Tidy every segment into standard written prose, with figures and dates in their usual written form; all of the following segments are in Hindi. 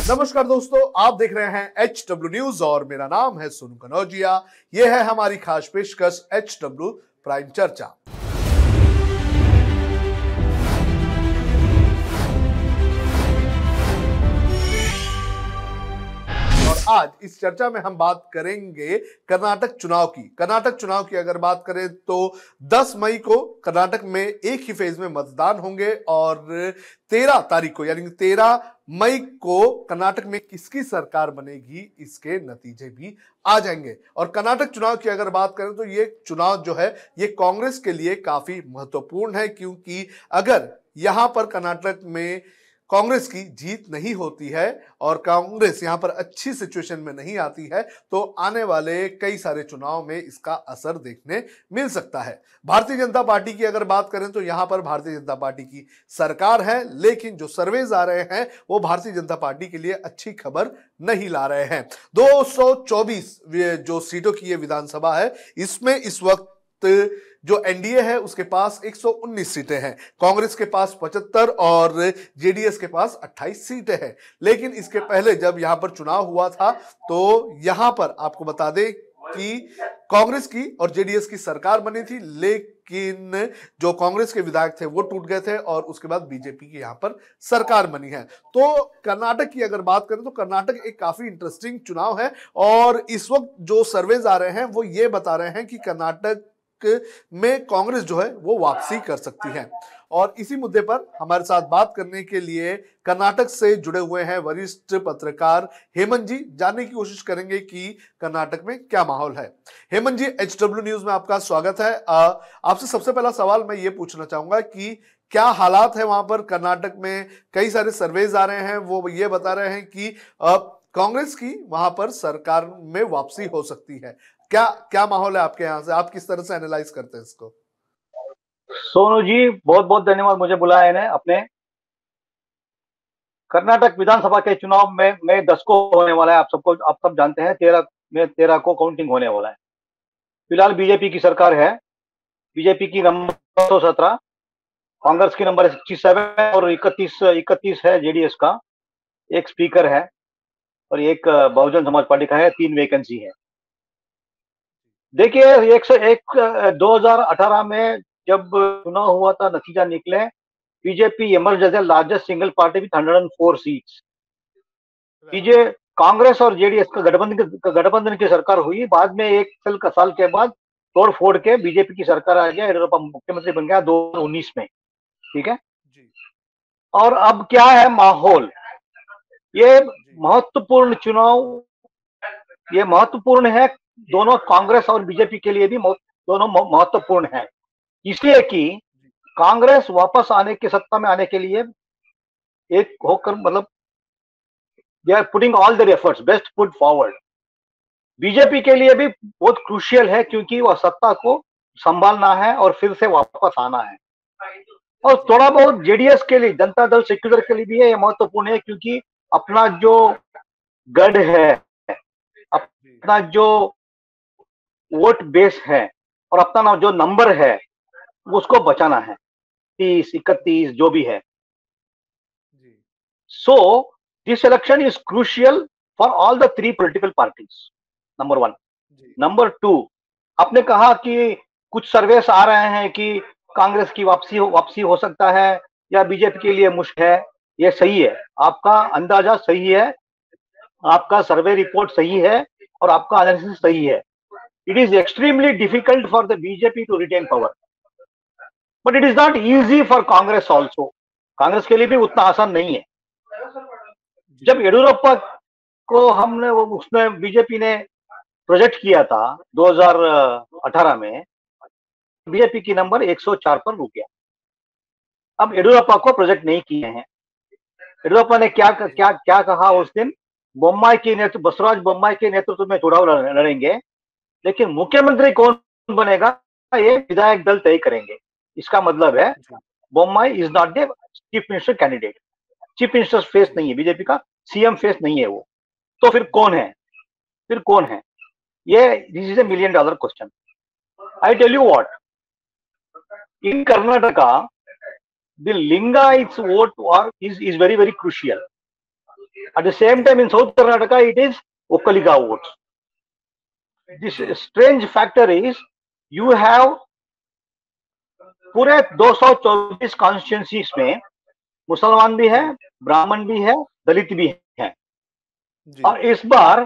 नमस्कार दोस्तों, आप देख रहे हैं HW न्यूज और मेरा नाम है सोनू कनौजिया। यह है हमारी खास पेशकश HW प्राइम चर्चा। और आज इस चर्चा में हम बात करेंगे कर्नाटक चुनाव की। कर्नाटक चुनाव की अगर बात करें तो 10 मई को कर्नाटक में एक ही फेज में मतदान होंगे और 13 तारीख को यानी 13 मई को कर्नाटक में किसकी सरकार बनेगी इसके नतीजे भी आ जाएंगे। और कर्नाटक चुनाव की अगर बात करें तो ये चुनाव जो है ये कांग्रेस के लिए काफी महत्वपूर्ण है, क्योंकि अगर यहां पर कर्नाटक में कांग्रेस की जीत नहीं होती है और कांग्रेस यहां पर अच्छी सिचुएशन में नहीं आती है तो आने वाले कई सारे चुनाव में इसका असर देखने मिल सकता है। भारतीय जनता पार्टी की अगर बात करें तो यहां पर भारतीय जनता पार्टी की सरकार है, लेकिन जो सर्वेज आ रहे हैं वो भारतीय जनता पार्टी के लिए अच्छी खबर नहीं ला रहे हैं। 224 जो सीटों की ये विधानसभा है, इसमें इस वक्त जो एनडीए है उसके पास 119 सीटें हैं, कांग्रेस के पास 75 और जेडीएस के पास 28 सीटें हैं। लेकिन इसके पहले जब यहां पर चुनाव हुआ था तो यहां पर आपको बता दें कि कांग्रेस की और जेडीएस की सरकार बनी थी, लेकिन जो कांग्रेस के विधायक थे वो टूट गए थे और उसके बाद बीजेपी की यहां पर सरकार बनी है। तो कर्नाटक की अगर बात करें तो कर्नाटक एक काफी इंटरेस्टिंग चुनाव है और इस वक्त जो सर्वेज आ रहे हैं वो ये बता रहे हैं कि कर्नाटक में कांग्रेस जो है वो वापसी कर सकती है। और इसी मुद्दे पर हमारे साथ बात करने के लिए कर्नाटक से जुड़े हुए हैं वरिष्ठ पत्रकार हेमंत जी। जानने की कोशिश करेंगे कि कर्नाटक में क्या माहौल है। हेमंत जी, HW न्यूज में आपका स्वागत है। आपसे सबसे पहला सवाल मैं ये पूछना चाहूंगा कि क्या हालात है वहां पर कर्नाटक में? कई सारे सर्वेज आ रहे हैं वो ये बता रहे हैं कि कांग्रेस की वहां पर सरकार में वापसी हो सकती है। क्या क्या माहौल है आपके यहाँ से? आप किस तरह से एनालाइज करते हैं इसको? सोनू जी, बहुत बहुत धन्यवाद मुझे बुलाया है अपने। कर्नाटक विधानसभा के चुनाव में मई 10 को होने वाला है। आप सब जानते हैं 13 को काउंटिंग होने वाला है। फिलहाल बीजेपी की सरकार है। बीजेपी की नंबर 117, कांग्रेस की नंबर 67 और 31 है जेडीएस का। एक स्पीकर है और एक बहुजन समाज पार्टी का है। 3 वैकेंसी है। देखिए 2018 में जब चुनाव हुआ था, नतीजा निकले, BJP emerge as a largest single party with 104 seats. बीजे कांग्रेस और जेडीएस का गठबंधन की सरकार हुई। बाद में एक साल के बाद तोड़ फोड़ के बीजेपी की सरकार आ गया। येडियुरप्पा मुख्यमंत्री बन गया 2019 में। ठीक है। और अब क्या है माहौल? ये महत्वपूर्ण चुनाव, ये महत्वपूर्ण है। दोनों कांग्रेस और बीजेपी के लिए भी दोनों महत्वपूर्ण है, इसलिए कि कांग्रेस वापस आने के सत्ता में आने के लिए एक होकर मतलब they are putting all their efforts, best foot forward. BJP के लिए भी बहुत क्रूशियल है क्योंकि वह सत्ता को संभालना है और फिर से वापस आना है। और थोड़ा बहुत जेडीएस के लिए, जनता दल सेक्युलर के लिए भी ये महत्वपूर्ण है क्योंकि अपना जो गढ़ है, अपना जो वोट बेस है और अपना जो नंबर है उसको बचाना है, 30, 31 जो भी है। So this election is crucial for all the 3 political parties, number 1। Number 2, आपने कहा कि कुछ सर्वेस आ रहे हैं कि कांग्रेस की वापसी हो सकता है या बीजेपी के लिए मुश्किल है। ये सही है, आपका अंदाजा सही है, आपका सर्वे रिपोर्ट सही है और आपका एनालिसिस सही है। It is extremely difficult for the BJP to retain power, but it is not easy for Congress also. Congress के लिए भी उतना आसान नहीं है। जब येडियुरप्पा को उसने बीजेपी ने प्रोजेक्ट किया था 2018 में, बीजेपी की नंबर 104 पर रुक गया। अब येडियुरप्पा को प्रोजेक्ट नहीं किए हैं। येडियुरप्पा ने क्या कहा उस दिन? बसवराज बोम्माई के नेतृत्व में चुनाव लड़ेंगे, लेकिन मुख्यमंत्री कौन बनेगा ये विधायक दल तय करेंगे। इसका मतलब है Bommai is not the chief minister candidate. Chief minister face नहीं है बीजेपी का, सीएम फेस नहीं है वो। तो फिर कौन है? ये this is a $1 million question. I tell you what, in Karnataka the Lingayats vote is very very crucial. At the same time, in South Karnataka, it is Okkalika votes. This strange factor is you have पूरे 224 कॉन्स्टिट्यूंसीज में मुसलमान भी है, ब्राह्मण भी है, दलित भी है। और इस बार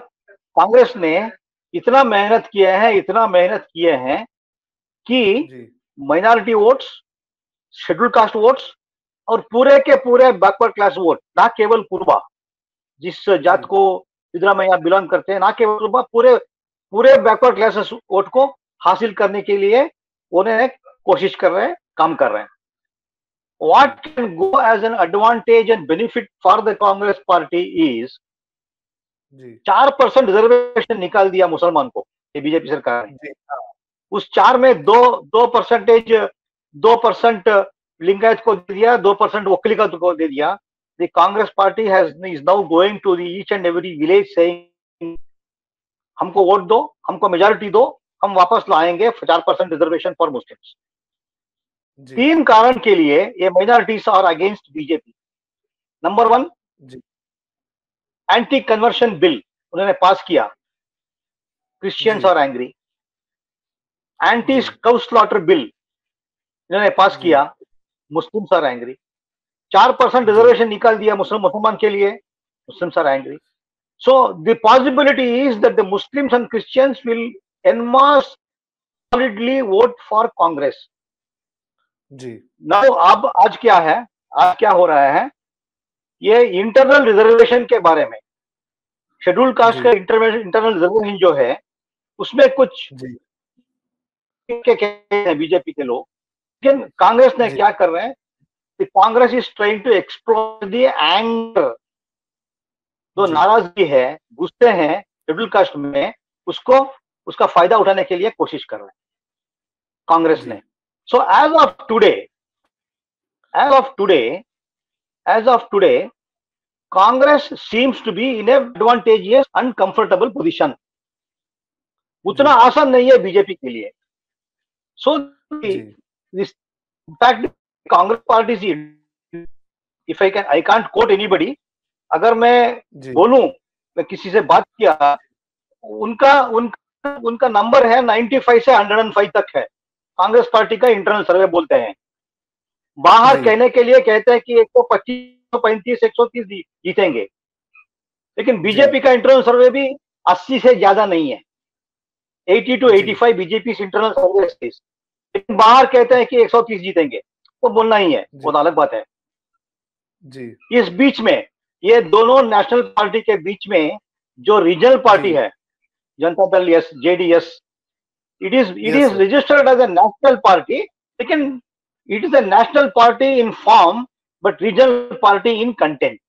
कांग्रेस ने इतना मेहनत किए हैं कि minority votes, schedule caste votes और पूरे के पूरे बैकवर्ड क्लास वोट, ना केवल पूर्वा जिस जात को सिद्धरामैया बिलोंग करते हैं, ना केवल पूर्वा, पूरे बैकवर्ड क्लासेस वोट को हासिल करने के लिए उन्हें कोशिश कर रहे हैं, काम कर रहे हैं। What can go as an advantage and benefit for the Congress party is 4% reservation निकाल दिया मुसलमान को ये बीजेपी सरकार ने। उस 4 में 2% लिंगायत को दे दिया, 2% वक्लिका को दे दिया। The Congress party is now going to each and every village saying हमको वोट दो, हमको मेजॉरिटी दो, हम वापस लाएंगे 4% रिजर्वेशन फॉर मुस्लिम्स। 3 कारण के लिए ये minorities are against BJP. Number 1, anti conversion bill उन्होंने पास किया, Christians are angry. Anti cow slaughter bill इन्होंने पास किया, मुस्लिम्स आर एंग्री। 4% रिजर्वेशन निकाल दिया मुसलमान के लिए, Muslims are angry. So the possibility is that the Muslims and Christians will en masse solidly vote for Congress. जी। Now अब आज क्या है, आज क्या हो रहा है, ये इंटरनल रिजर्वेशन के बारे में, शेड्यूल कास्ट का इंटरनल रिजर्वेशन जो है उसमें कुछ के बीजेपी के लोग, लेकिन कांग्रेस ने क्या कर रहे हैं, Congress is trying to explore the anger, जो नाराजगी है, गुस्से हैं शेड्यूल कास्ट में, उसका फायदा उठाने के लिए कोशिश कर रहे हैं कांग्रेस ने। So as of today Congress seems to be in advantageous uncomfortable position. उतना आसान नहीं है बीजेपी के लिए। So in fact Congress party, if I can't quote anybody, अगर मैं बोलूं, मैं किसी से बात किया, उनका नंबर है 95 से 105 तक है, कांग्रेस पार्टी का इंटरनल सर्वे बोलते हैं। बाहर कहने के लिए कहते हैं कि 125, 135, 130 जीतेंगे, लेकिन बीजेपी का इंटरनल सर्वे भी 80 से ज्यादा नहीं है, 80 to 85 बीजेपी इंटरनल सर्वे, लेकिन बाहर कहते हैं कि 130 जीतेंगे। वो बोलना ही है, वो अलग बात है जी। इस बीच में ये दोनों नेशनल पार्टी के बीच में जो रीजनल पार्टी है, Janata Dal JDS, it is registered as a national party, लेकिन it is a national party in form but regional party in content.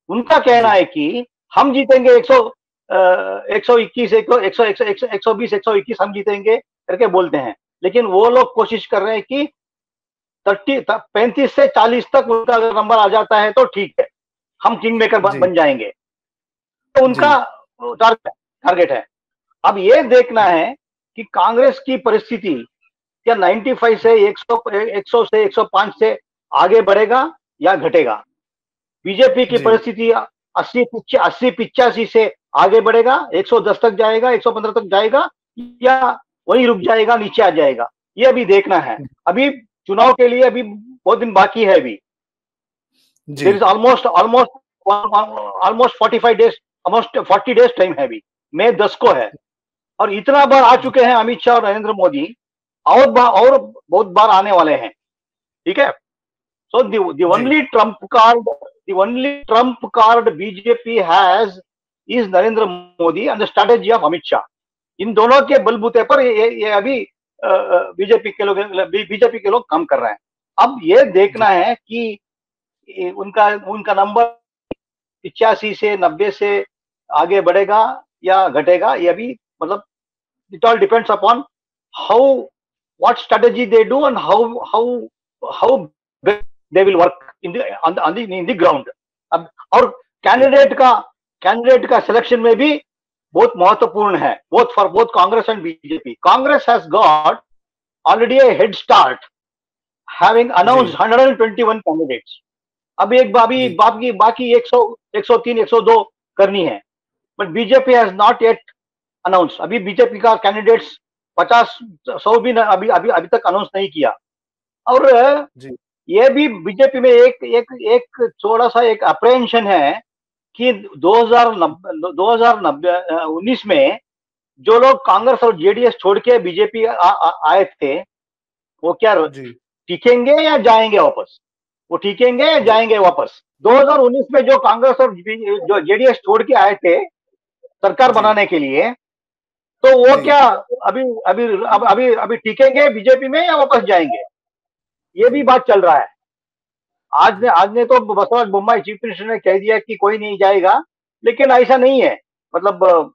उनका कहना है कि हम जीतेंगे 121, 120, 121 हम जीतेंगे करके बोलते हैं, लेकिन वो लोग कोशिश कर रहे हैं कि 35 से 40 तक उनका अगर नंबर आ जाता है तो ठीक है, हम किंग मेकर बन जाएंगे, तो उनका टारगेट है। अब ये देखना है कि कांग्रेस की परिस्थिति क्या 95 से 100 से 105 से आगे बढ़ेगा या घटेगा। बीजेपी की परिस्थिति 80-85 से आगे बढ़ेगा, 110 तक जाएगा, 115 तक जाएगा, या वहीं रुक जाएगा, नीचे आ जाएगा, ये अभी देखना है। अभी चुनाव के लिए अभी बहुत दिन बाकी है, अभी there is almost 45 days, almost 40 days time है, अभी मई 10 को है, और इतना बार आ चुके हैं अमित शाह और नरेंद्र मोदी, और बहुत बार आने वाले हैं, ठीक है। So the only trump card BJP has is Narendra Modi and the strategy of Amit Shah. इन दोनों के बलबूते पर ये अभी बीजेपी के लोग काम कर रहे हैं। अब ये देखना है कि उनका नंबर 85 से 90 से आगे बढ़ेगा या घटेगा, ये अभी मतलब it all depends upon what strategy they do and how they will work in the ground। अब और कैंडिडेट का सिलेक्शन में भी बहुत महत्वपूर्ण है, both for both Congress and BJP। Congress has got already a head start, having announced 121 candidates। अभी बाकी 103, 102 करनी है, but BJP has not yet announce. अभी बीजेपी का कैंडिडेट्स 50, 100 भी अभी अभी अभी तक अनाउंस नहीं किया। और जी ये भी बीजेपी में एक एक एक थोड़ा सा एक अप्रेंशन है कि 2019 में जो लोग कांग्रेस और जेडीएस छोड़ के बीजेपी आए थे, वो क्या जी टिकेंगे या जाएंगे वापस? वो टिकेंगे या जी जाएंगे वापस? 2019 में जो कांग्रेस और जो जेडीएस छोड़ के आए थे सरकार जी बनाने के लिए, तो वो जी क्या अभी अभी अभी अभी टिकेंगे बीजेपी में या वापस जाएंगे? ये भी जी बात चल रहा है। जी आज ने तो बसवराज बोम्माई चीफ मिनिस्टर ने कह दिया कि कोई नहीं जाएगा, लेकिन ऐसा नहीं है। मतलब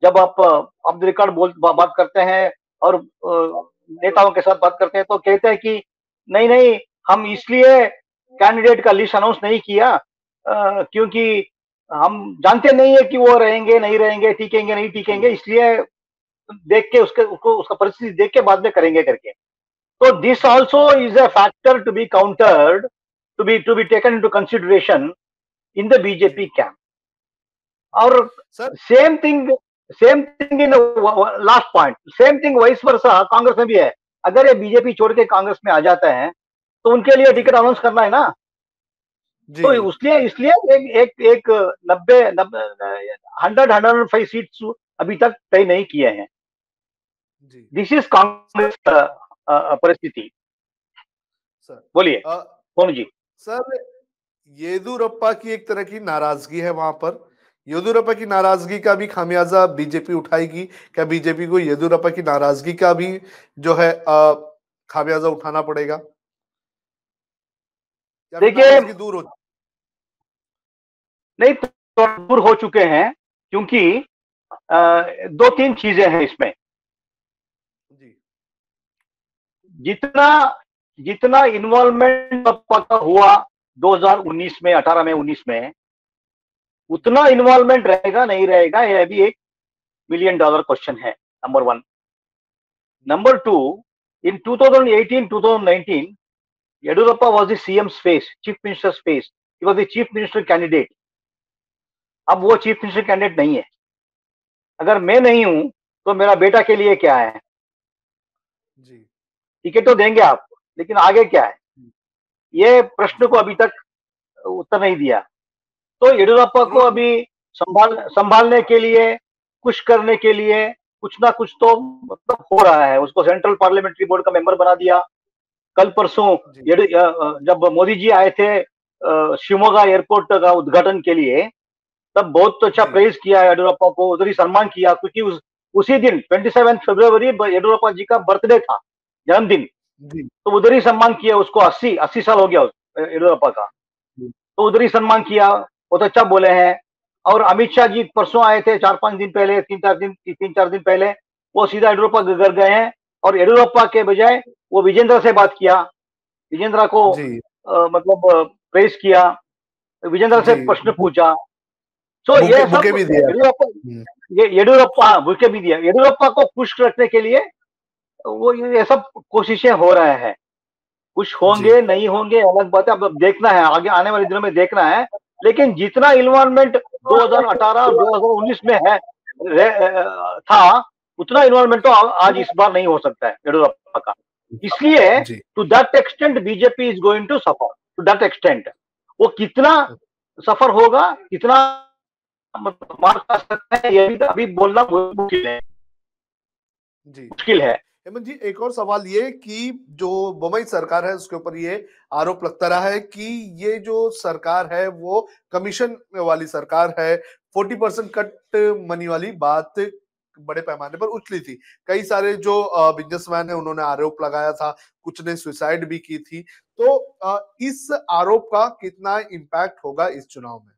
जब आप ऑफ द रिकॉर्ड बात करते हैं और नेताओं के साथ बात करते हैं, तो कहते हैं कि नहीं नहीं, हम इसलिए कैंडिडेट का लिस्ट अनाउंस नहीं किया क्योंकि हम जानते नहीं है कि वो रहेंगे नहीं रहेंगे, टिकेंगे नहीं टिकेंगे, इसलिए देख के उसका परिस्थिति देख के बाद में करेंगे करके। तो this also is a factor to be countered, to be taken into consideration in the BJP जी camp. और sir same thing in last point, same thing vice versa Congress में भी है। अगर ये बीजेपी छोड़ के कांग्रेस में आ जाता है तो उनके लिए जी टिकट अनाउंस करना है ना। जी तो इसलिए इसलिए एक 100-105 सीट्स अभी तक तय नहीं किए हैं। जी दिस इज सर कांग्रेस परिस्थिति। सर बोलिए अ, कौन जी। सर येदुरप्पा की एक तरह की नाराजगी है वहां पर। येदुरप्पा की नाराजगी का भी खामियाजा बीजेपी उठाएगी? क्या बीजेपी को येदुरप्पा की नाराजगी का भी जो है खामियाजा उठाना पड़ेगा, या फिर देखिए, नाराजगी दूर हो? नहीं तो दूर हो चुके हैं, क्योंकि दो तीन चीजें हैं इसमें। जी जितना जितना इन्वॉल्वमेंट का हुआ 2019 में, 18 में, 19 में, उतना इन्वॉल्वमेंट रहेगा नहीं रहेगा, यह भी एक $1 मिलियन क्वेश्चन है, नंबर वन। जी number two, in 2018, 2019, Yeddyurappa was the CM's face, chief minister's face. He was the chief minister candidate. अब वो चीफ मिनिस्टर कैंडिडेट नहीं है। अगर मैं नहीं हूं तो मेरा बेटा के लिए क्या है? जी टिकट तो देंगे आप, लेकिन आगे क्या है? ये प्रश्न जी को अभी तक उत्तर नहीं दिया। तो येडियुरप्पा को उन्होंने अभी संभालने के लिए, कुछ करने के लिए कुछ ना कुछ तो मतलब हो रहा है। उसको सेंट्रल पार्लियामेंट्री बोर्ड का मेंबर बना दिया। कल परसों जी जब मोदी जी आए थे शिवमोगा एयरपोर्ट का उद्घाटन के लिए, तब बहुत अच्छा जी प्रेज किया येडियुरप्पा को, उधर ही सम्मान किया, क्योंकि उसी दिन 27 फरवरी येडियुरप्पा जी का बर्थडे था, जन्मदिन। जी तो उधर ही सम्मान किया उसको। 80 साल हो गया येडियुरप्पा का, तो उधर ही सम्मान किया। बहुत अच्छा बोले हैं। और अमित शाह जी परसों आए थे, 4-5 दिन पहले, 3-4 दिन पहले, वो सीधा येडियुरप्पा घर गए हैं, और येडियुरप्पा के बजाय वो विजेंद्र से बात किया, विजेंद्र को जी मतलब प्रेस किया, विजेंद्र से जी प्रश्न पूछा। सो बुके ये बुके सब भी दिया था। येडियुरप्पा, ये येडियुरप्पा बुके भी दिया, येडियुरप्पा को खुश रखने के लिए वो ये सब कोशिशें हो रहे हैं। कुछ जी होंगे नहीं होंगे अलग बात है, अब देखना है, आगे आने वाले दिनों में देखना है। लेकिन जितना इन्वॉल्वमेंट 2018 और 2019 में है था, उतना इन्वॉल्वमेंट तो आज इस बार नहीं हो सकता है येडियुरप्पा का। इसलिए जी to that extent BJP is going to suffer, to that extent. वो कितना सफर होगा, कितना मतलब मार खा सकता है, ये भी अभी बोलना मुश्किल है, जी मुश्किल है। हेमंत जी, एक और सवाल ये कि जो बम्बई सरकार है उसके ऊपर ये आरोप लगता रहा है कि ये जो सरकार है वो कमीशन वाली सरकार है, 40% कट मनी वाली बात बड़े पैमाने पर उछली थी। कई सारे जो बिजनेसमैन है उन्होंने आरोप लगाया था, कुछ ने सुसाइड भी की थी। तो इस आरोप का कितना इम्पैक्ट होगा इस चुनाव में?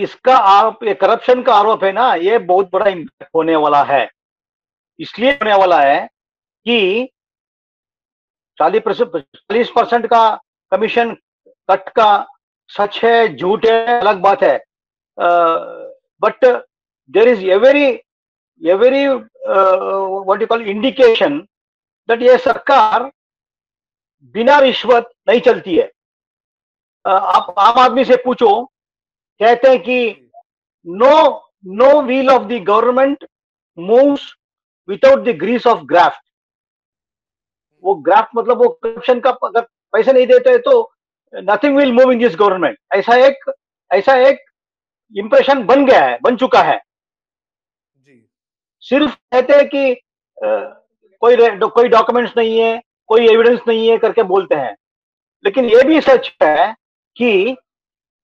इसका आरोप, ये करप्शन का आरोप है ना, ये बहुत बड़ा इम्पैक्ट होने वाला है। इसलिए होने वाला है कि 40% का कमीशन कट का सच है झूठ है अलग बात है, but there is every what you call indication that ये सरकार बिना रिश्वत नहीं चलती है। आप आम आदमी से पूछो, कहते हैं कि no no wheel of the government moves without the grease of graft. वो ग्राफ्ट मतलब वो करप्शन का, अगर पैसे नहीं देते तो nothing will move in this government. ऐसा एक इंप्रेशन बन गया है, बन चुका है। जी सिर्फ कहते हैं कि कोई डॉक्यूमेंट्स नहीं है, कोई एविडेंस नहीं है करके बोलते हैं, लेकिन ये भी सच है कि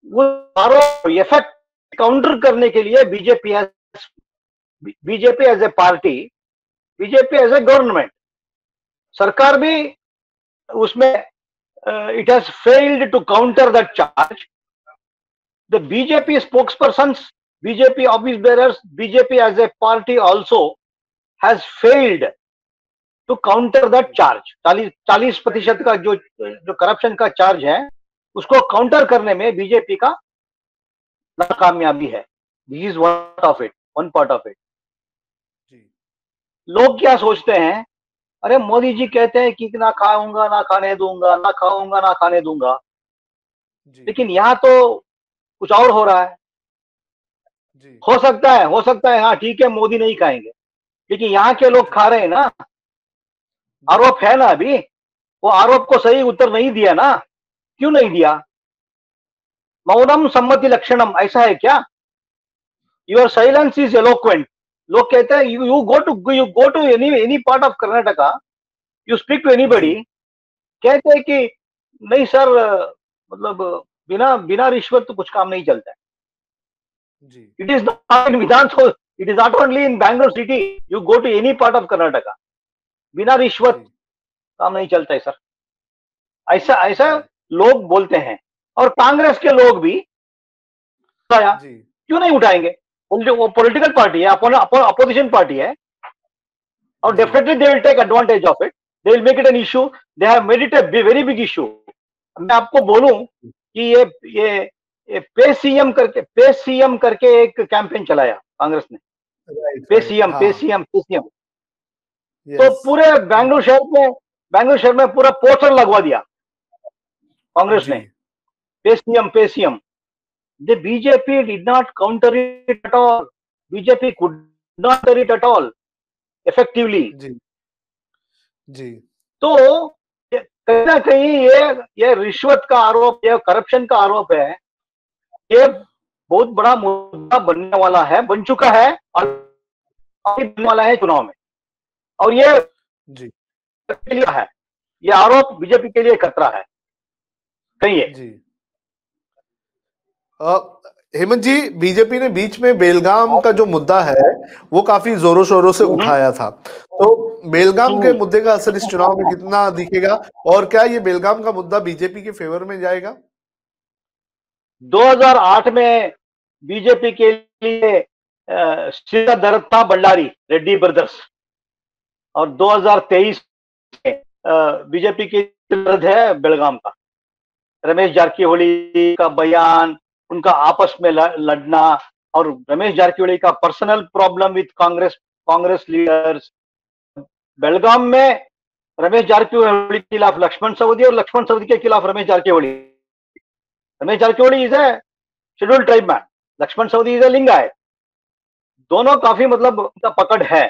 वो आरोप इफेक्ट काउंटर करने के लिए BJP as a party, BJP as a government, सरकार भी उसमें it has failed to counter that charge. The BJP spokespersons, BJP office bearers, BJP as a party also has failed to counter that charge. 40% का जो करप्शन का चार्ज है, उसको काउंटर करने में बीजेपी का नाकामयाबी है। This is one part of it. लोग क्या सोचते हैं, अरे मोदी जी कहते हैं कि ना खाऊंगा ना खाने दूंगा, ना खाऊंगा ना खाने दूंगा, लेकिन यहाँ तो कुछ और हो रहा है। हो सकता है हाँ ठीक है, मोदी नहीं खाएंगे, लेकिन यहाँ के लोग खा रहे हैं ना। आरोप है ना, अभी वो आरोप को सही उत्तर नहीं दिया ना। क्यों नहीं दिया? मौनम सम्मति लक्षणम, ऐसा है क्या? Your silence is eloquent. लोग कहते हैं you go to any part of Karnataka, you speak to anybody, कहते हैं कि नहीं सर, मतलब बिना बिना रिश्वत तो कुछ काम नहीं चलता है। It is not in Vidhan Sabha, it is not only in Bangalore city, you go to any part of Karnataka, बिना रिश्वत काम नहीं चलता है सर। ऐसा ऐसा लोग बोलते हैं। और कांग्रेस के लोग भी क्यों नहीं उठाएंगे? वो पॉलिटिकल पार्टी है, अपोजिशन पार्टी है, और definitely they will take advantage of it, they will make it an issue, they have made it a very big issue. मैं आपको बोलूं कि ये पे सीएम करके एक कैंपेन चलाया कांग्रेस ने, पे सीएम पे सीएम पे सीएम। तो पूरे बैंगलोर शहर में पूरा पोस्टर लगवा दिया कांग्रेस ने, पे CM. The BJP did not counter it at all. BJP could not counter it at all effectively. जी। तो कहीं ना कहीं ये रिश्वत का आरोप, ये करप्शन का आरोप है, ये बहुत बड़ा मुद्दा बनने वाला है, बन चुका है और बनने वाला है चुनाव में। और ये है, ये आरोप बीजेपी के लिए खतरा है। कहिए हेमंत जी, बीजेपी ने बीच में बेलगाम का जो मुद्दा है वो काफी जोरों शोरों से उठाया था, तो बेलगाम के मुद्दे का असर इस चुनाव में कितना दिखेगा, और क्या ये बेलगाम का मुद्दा बीजेपी के फेवर में जाएगा? 2008 में बीजेपी के लिए सीधा दर्द था बल्लारी रेड्डी ब्रदर्स, और 2023 में बीजेपी की दर्द है बेलगाम का। रमेश जारकिहोली का बयान, उनका आपस में लड़ना, और रमेश जारकिहोली का personal problem with Congress leaders. Belgaum में रमेश जारकिहोली के खिलाफ लक्ष्मण सवदी, और लक्ष्मण सवदी के खिलाफ Ramesh Jarkiholi. Ramesh Jarkiholi is a scheduled tribe man, Laxman Savadi is a Lingayat. दोनों काफी मतलब उनका पकड़ है।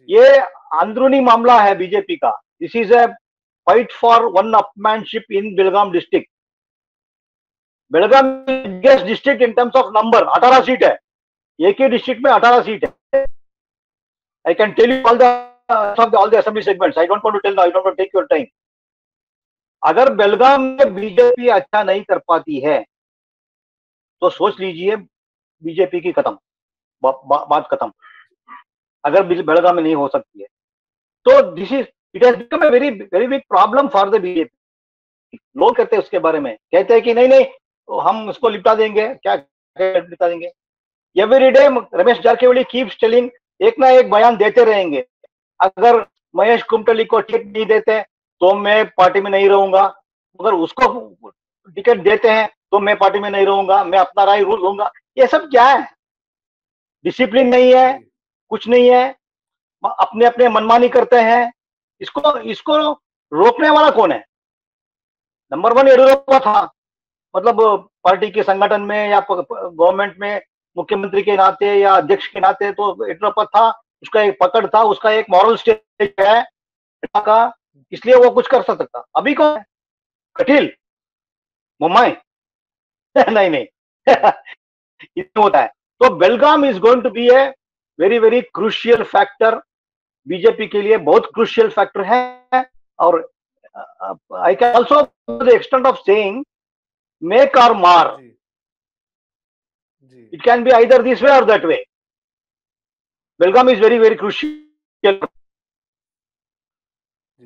ये अंदरूनी मामला है बीजेपी का। This is a fight for one upmanship in Belgaum district. Belgaum biggest district in terms of number, 18 seat है, एक ही डिस्ट्रिक्ट में 18 सीट है। I can tell you all the assembly segments, I don't want to tell now, I don't want to take your time. अगर बेलगाम में बीजेपी अच्छा नहीं कर पाती है तो सोच लीजिए बीजेपी की खत्म, बात खत्म। अगर बेलगाम में नहीं हो सकती है तो this is it has become a very big problem for the BJP. लोग कहते हैं उसके बारे में, कहते हैं कि नहीं तो हम उसको लिपटा देंगे। क्या लिपटा देंगे? Every day Ramesh Jarkiholi keeps telling, एक ना एक बयान देते रहेंगे। अगर महेश कुमटली को टिकट नहीं देते तो मैं पार्टी में नहीं रहूंगा, अगर उसको टिकट देते हैं तो मैं पार्टी में नहीं रहूंगा, मैं अपना राय रूल लूंगा। ये सब क्या है? डिसिप्लिन नहीं है, कुछ नहीं है, अपने अपने मनमानी करते हैं। इसको रोकने वाला कौन है? नंबर वन येडियुरप्पा था, मतलब पार्टी के संगठन में या गवर्नमेंट में मुख्यमंत्री के नाते या अध्यक्ष के नाते तो येडियुरप्पा था, उसका एक पकड़ था, उसका एक मॉरल स्टेज है का, इसलिए वो कुछ कर सकता। अभी कौन है? कटिल, मुम्बई नहीं नहीं इतना होता है। तो Belgaum is going to be a very very crucial factor, BJP के लिए बहुत क्रूशियल फैक्टर है। और I can also the extent of saying make or mar, it can be either this way or that way. Belgaum is very very crucial.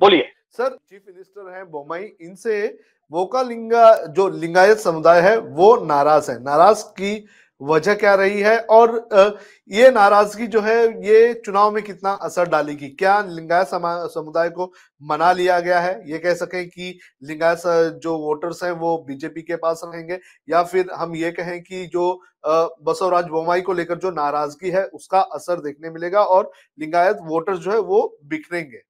बोलिए सर। चीफ मिनिस्टर हैं बोम्मई, इनसे वोकालिंगा जो लिंगायत समुदाय है वो नाराज है। नाराज की वजह क्या रही है और ये नाराजगी जो है ये चुनाव में कितना असर डालेगी? क्या लिंगायत समुदाय को मना लिया गया है, ये कह सकें कि लिंगायत जो वोटर्स हैं वो बीजेपी के पास रहेंगे, या फिर हम ये कहें कि जो बसवराज बोम्मई को लेकर जो नाराजगी है उसका असर देखने मिलेगा और लिंगायत वोटर्स जो है वो बिखरेंगे?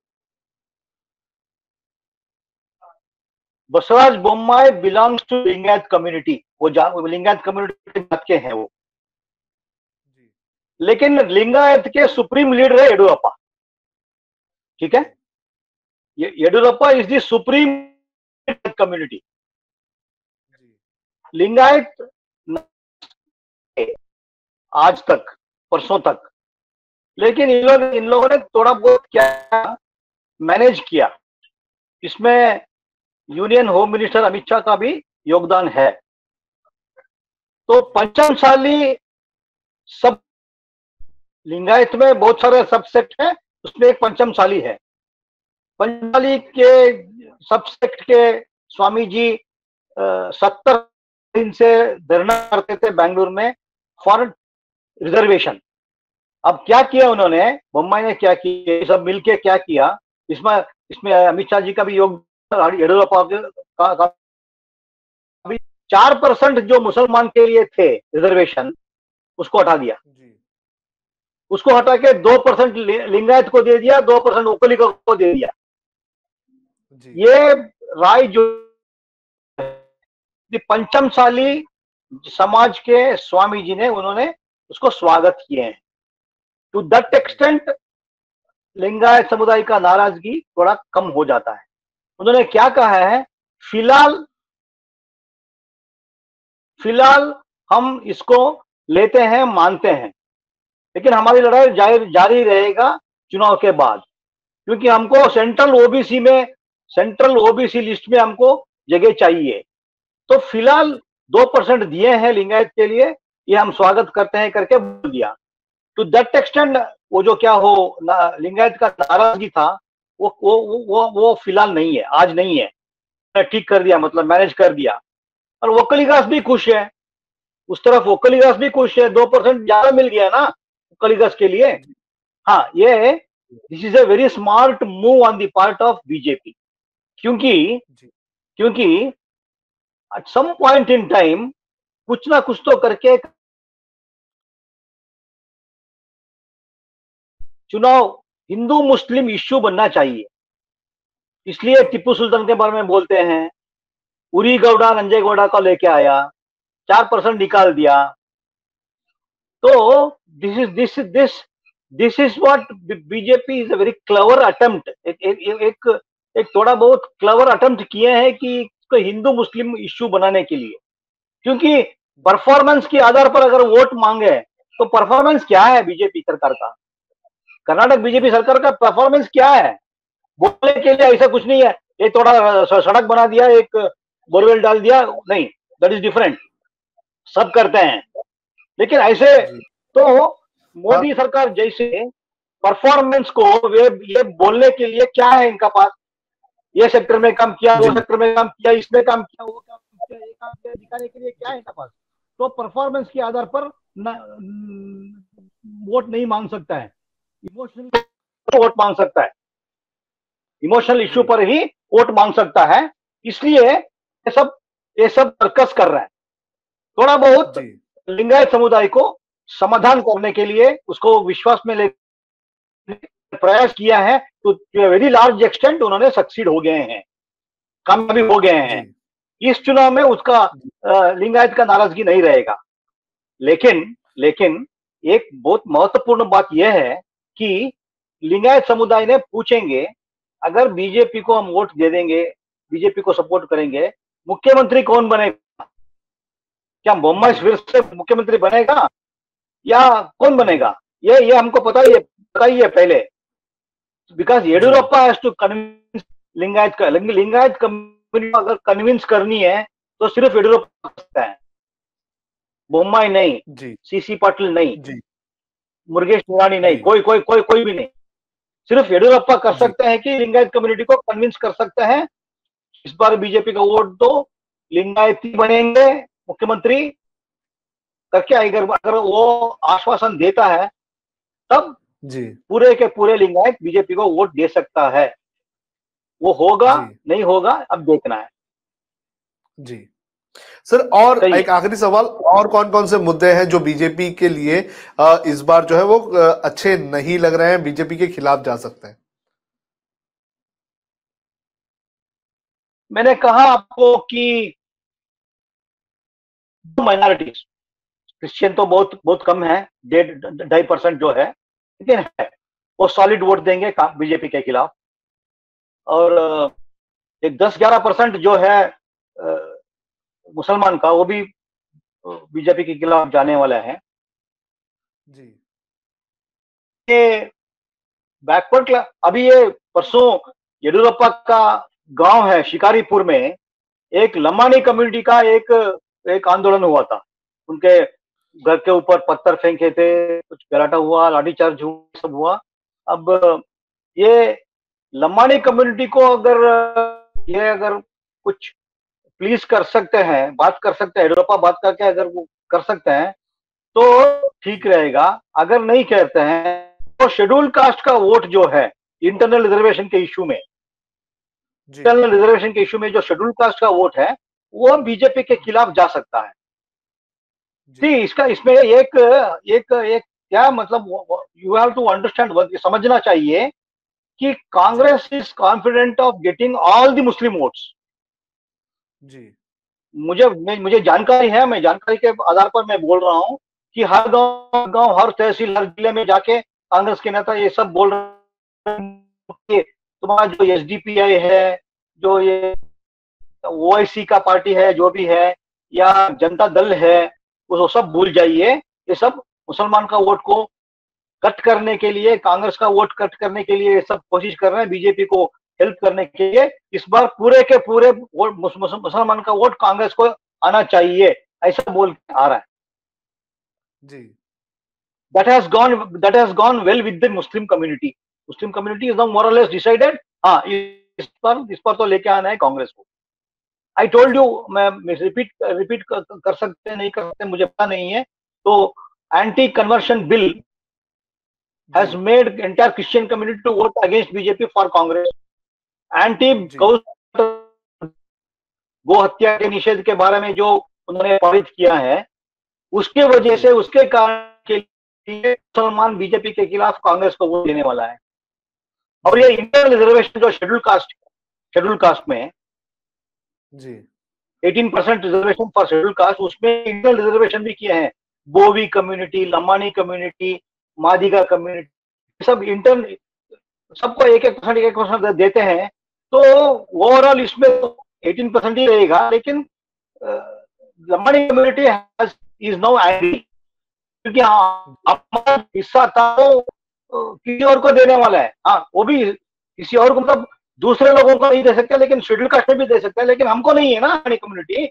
Basavaraj Bommai belongs to Lingayat community, वो लिंगायत कम्युनिटी के हैं वो, लेकिन लिंगायत के सुप्रीम लीडर है येडियुरप्पा, ठीक है? Yediyurappa is the supreme community. Lingayat आज तक, परसों तक, लेकिन इन लोगों ने थोड़ा बहुत क्या मैनेज किया, इसमें union home minister Amit Shah का भी योगदान है। तो पंचमसाली सब लिंगायत में बहुत सारे सबसेक्ट हैं, उसमें एक पंचमसाली है। पंचमसाली के सबसेक्ट के स्वामी जी 70 दिन से धरना करते थे बेंगलुरु में फॉर रिजर्वेशन। अब क्या किया उन्होंने, बोम्मई ने क्या किया, सब मिलके क्या किया, इसमें अमित शाह जी का भी योगदान, येडियुरप्पा का 4% जो मुसलमान के लिए थे रिजर्वेशन, उसको हटा दिया। उसको हटा के 2% लिंगायत को दे दिया, 2% ओकलिका को दे दिया। ये राय जो पंचमसाली समाज के स्वामी जी ने, उन्होंने उसको स्वागत किए हैं। टू दैट एक्सटेंट लिंगायत समुदाय का नाराजगी थोड़ा कम हो जाता है। उन्होंने क्या कहा है, फिलहाल हम इसको लेते हैं, मानते हैं, लेकिन हमारी लड़ाई जारी रहेगा चुनाव के बाद, क्योंकि हमको सेंट्रल ओबीसी लिस्ट में हमको जगह चाहिए। तो फिलहाल 2% दिए हैं लिंगायत के लिए, ये हम स्वागत करते हैं करके बोल दिया। टू दैट एक्सटेंट वो जो क्या हो लिंगायत का नाराजगी था वो फिलहाल नहीं है, आज नहीं है, ठीक कर दिया, मतलब मैनेज कर दिया। और वोकलिगास भी खुश है, उस तरफ वोकलिगास भी खुश है, 2% ज्यादा मिल गया ना वोकलिगास के लिए। हाँ, ये this is a very smart move on the part of BJP, क्योंकि at some point in time कुछ ना कुछ तो करके चुनाव हिंदू मुस्लिम इश्यू बनना चाहिए। इसलिए टिप्पू सुल्तान के बारे में बोलते हैं, उरी गौड़ा नंजे गौड़ा को लेके आया, 4% निकाल दिया। तो this is what BJP is a very clever attempt, एक थोड़ा बहुत क्लेवर अटेम्प्ट किए हैं कि इसको हिंदू मुस्लिम इश्यू बनाने के लिए। क्योंकि परफॉर्मेंस के आधार पर अगर वोट मांगे तो परफॉर्मेंस क्या है बीजेपी सरकार का, कर्नाटक बीजेपी सरकार का परफॉर्मेंस क्या है? बोलने के लिए ऐसा कुछ नहीं है, एक थोड़ा सड़क बना दिया, एक बोरवेल डाल दिया, नहीं, दैट इज डिफरेंट, सब करते हैं। लेकिन ऐसे तो मोदी सरकार जैसे परफॉर्मेंस को ये बोलने के लिए क्या है इनका पास, ये सेक्टर में काम किया, वो सेक्टर में काम किया, इसमें काम किया, वो काम किया, ये काम किया, दिखाने के लिए क्या है इनका पास? तो परफॉर्मेंस के आधार पर वोट नहीं मांग सकता है, इमोशनल वोट मांग सकता है, इमोशनल इश्यू पर ही वोट मांग सकता है। इसलिए ये सब सर्कस कर रहा है। थोड़ा बहुत लिंगायत समुदाय को समाधान करने के लिए, उसको विश्वास में ले प्रयास किया है तो वेरी लार्ज एक्सटेंट उन्होंने सक्सीड हो गए हैं, कामयाबी हो गए हैं। इस चुनाव में उसका लिंगायत का नाराजगी नहीं रहेगा। लेकिन एक बहुत महत्वपूर्ण बात यह है कि लिंगायत समुदाय ने पूछेंगे, अगर बीजेपी को हम वोट दे देंगे, बीजेपी को सपोर्ट करेंगे, मुख्यमंत्री कौन बनेगा? क्या बोम्माई फिर से मुख्यमंत्री बनेगा या कौन बनेगा? ये हमको पता ही है पहले, because Yeddyurappa has to convince Lingayat community को अगर कन्विंस करनी है तो सिर्फ येडियुरप्पा कर सकता है, बोम्माई नहीं, सीसी पाटिल नहीं, मुरुगेश निराणी नहीं, कोई भी नहीं, सिर्फ येडियुरप्पा कर सकते हैं कि लिंगायत कम्युनिटी को कन्विंस कर सकते हैं इस बार बीजेपी का वोट दो, लिंगायत ही बनेंगे मुख्यमंत्री करके। अगर वो आश्वासन देता है तब पूरे के पूरे लिंगायत बीजेपी को वोट दे सकता है। वो होगा नहीं होगा अब देखना है। जी सर, और एक आखिरी सवाल, और कौन कौन से मुद्दे हैं जो बीजेपी के लिए इस बार जो है वो अच्छे नहीं लग रहे हैं, बीजेपी के खिलाफ जा सकते हैं? मैंने कहा आपको कि माइनॉरिटीज, क्रिश्चियन तो बहुत कम है, 2.5% जो है, लेकिन है वो सॉलिड वोट देंगे बीजेपी के खिलाफ। और एक 10-11% जो है मुसलमान का, वो भी बीजेपी के खिलाफ जाने वाला है। जी, ये बैकवर्ड क्लास, अभी ये परसों येडियुरप्पा का गांव है शिकारीपुर में, एक लम्बानी कम्युनिटी का एक आंदोलन हुआ था, उनके घर के ऊपर पत्थर फेंके थे, कुछ गलाटा हुआ, लाठीचार्ज हुआ, सब हुआ। अब ये लम्बानी कम्युनिटी को अगर कुछ प्लीज कर सकते हैं, बात कर सकते हैं, येडियुरप्पा बात करके अगर वो कर सकते हैं तो ठीक रहेगा। अगर नहीं कहते हैं तो शेड्यूल कास्ट का वोट जो है इंटरनल रिजर्वेशन के इश्यू में, जो शेड्यूल कास्ट का वोट है वो बीजेपी के खिलाफ जा सकता है। जी, इसमें एक क्या मतलब, यू हैव टू अंडरस्टैंड, समझना चाहिए कि Congress is confident of getting all the Muslim votes. जी, मुझे जानकारी है, मैं जानकारी के आधार पर मैं बोल रहा हूं कि हर गांव, हर तहसील, हर जिले में जाके कांग्रेस के नेता ये सब बोल रहे हैं कि तुम्हारा जो एसडीपीआई है, जो ये ओआईसी का पार्टी है, जो भी है, या जनता दल है, वो सब भूल जाइए। ये सब मुसलमान का वोट को कट करने के लिए, कांग्रेस का वोट कट करने के लिए ये सब कोशिश कर रहे हैं, बीजेपी को हेल्प करने के लिए। इस बार पूरे के पूरे मुसलमान का वोट कांग्रेस को आना चाहिए, ऐसा बोल आ रहा है। जी, that has gone well with the Muslim community is now more or less decided। हाँ, इस पर तो लेके आना है कांग्रेस को। आई टोल्ड यू, मैं रिपीट कर सकते हैं, नहीं कर सकते मुझे पता नहीं है। तो anti conversion bill has made entire Christian community to vote against BJP for Congress। Anti गो हत्या के निषेध के बारे में जो उन्होंने पारित किया है, उसके वजह से, उसके कारण के लिए मुसलमान बीजेपी के खिलाफ कांग्रेस को वोट देने वाला है। और ये इंटरनल रिजर्वेशन जो शेड्यूल कास्ट में जी, 18% रिजर्वेशन फॉर शेड्यूल कास्ट, उसमें इंटरनल रिजर्वेशन भी किए हैं। Bovi community, Lambani community, Madiga community, सब इंटरनल, सबको 1% देते हैं। तो ओवरऑल इसमें 18% ही रहेगा, लेकिन Lambani community is now angry, क्योंकि हाँ हमारा हिस्सा था तो किसी और को देने वाला है। हाँ, वो भी किसी और को, मतलब दूसरे लोगों को नहीं दे सकते, लेकिन शेड्यूल कास्ट में भी दे सकते हैं, लेकिन हमको नहीं है ना लम्बानी कम्युनिटी।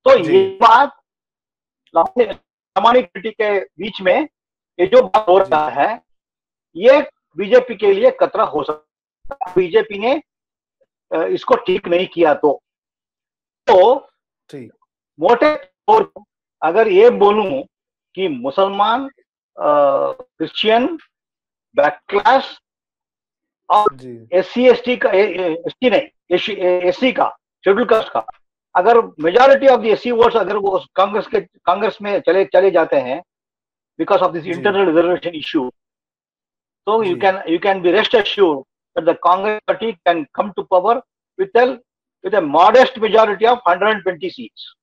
तो ये बात लम्बानी कम्युनिटी के बीच में ये जो बात हो रहा है, ये बीजेपी के लिए खतरा हो सकता है। बीजेपी ने इसको ठीक नहीं किया तो मोटे तौर पर अगर ये बोलूं कि मुसलमान, क्रिश्चियन, बैक क्लास और SC/ST का, ST नहीं, SC का, शेड्यूल कास्ट का, अगर majority of the SC votes अगर वो कांग्रेस में चले जाते हैं because of this internal reservation issue, So you can be rest assured that the Congress party can come to power with a modest majority of 120 seats.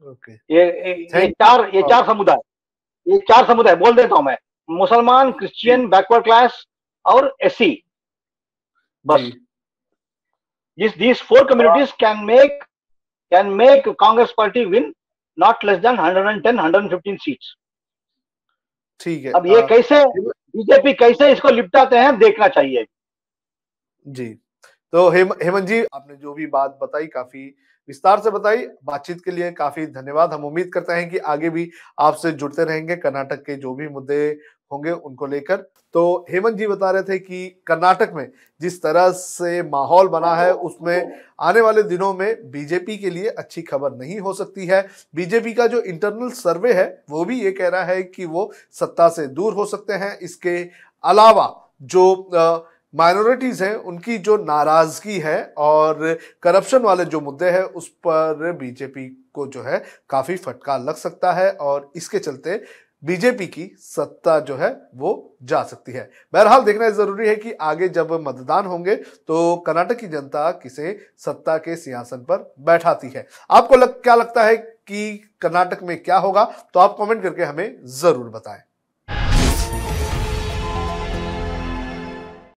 Okay, ये थैंक चार समुदाय बोल देता हूं मैं, मुसलमान, क्रिश्चियन, बैकवर्ड क्लास और एससी, बस these four communities can make Congress party win not less than 110-115 seats. ठीक है। अब ये कैसे बीजेपी कैसे इसको निपटाते हैं देखना चाहिए। जी, तो हेमंत जी, आपने जो भी बात बताई काफी विस्तार से बताई। बातचीत के लिए काफी धन्यवाद। हम उम्मीद करते हैं कि आगे भी आपसे जुड़ते रहेंगे कर्नाटक के जो भी मुद्दे होंगे उनको लेकर। तो हेमंत जी बता रहे थे कि कर्नाटक में जिस तरह से माहौल बना है उसमें आने वाले दिनों में बीजेपी के लिए अच्छी खबर नहीं हो सकती है। बीजेपी का जो इंटरनल सर्वे है वो भी ये कह रहा है कि वो सत्ता से दूर हो सकते हैं। इसके अलावा जो माइनॉरिटीज हैं उनकी जो नाराजगी है और करप्शन वाले जो मुद्दे हैं उस पर बीजेपी को जो है काफी फटकार लग सकता है और इसके चलते बीजेपी की सत्ता जो है वो जा सकती है। बहरहाल देखना जरूरी है कि आगे जब मतदान होंगे तो कर्नाटक की जनता किसे सत्ता के सिंहासन पर बैठाती है। आपको क्या लगता है कि कर्नाटक में क्या होगा, तो आप कमेंट करके हमें जरूर बताएं।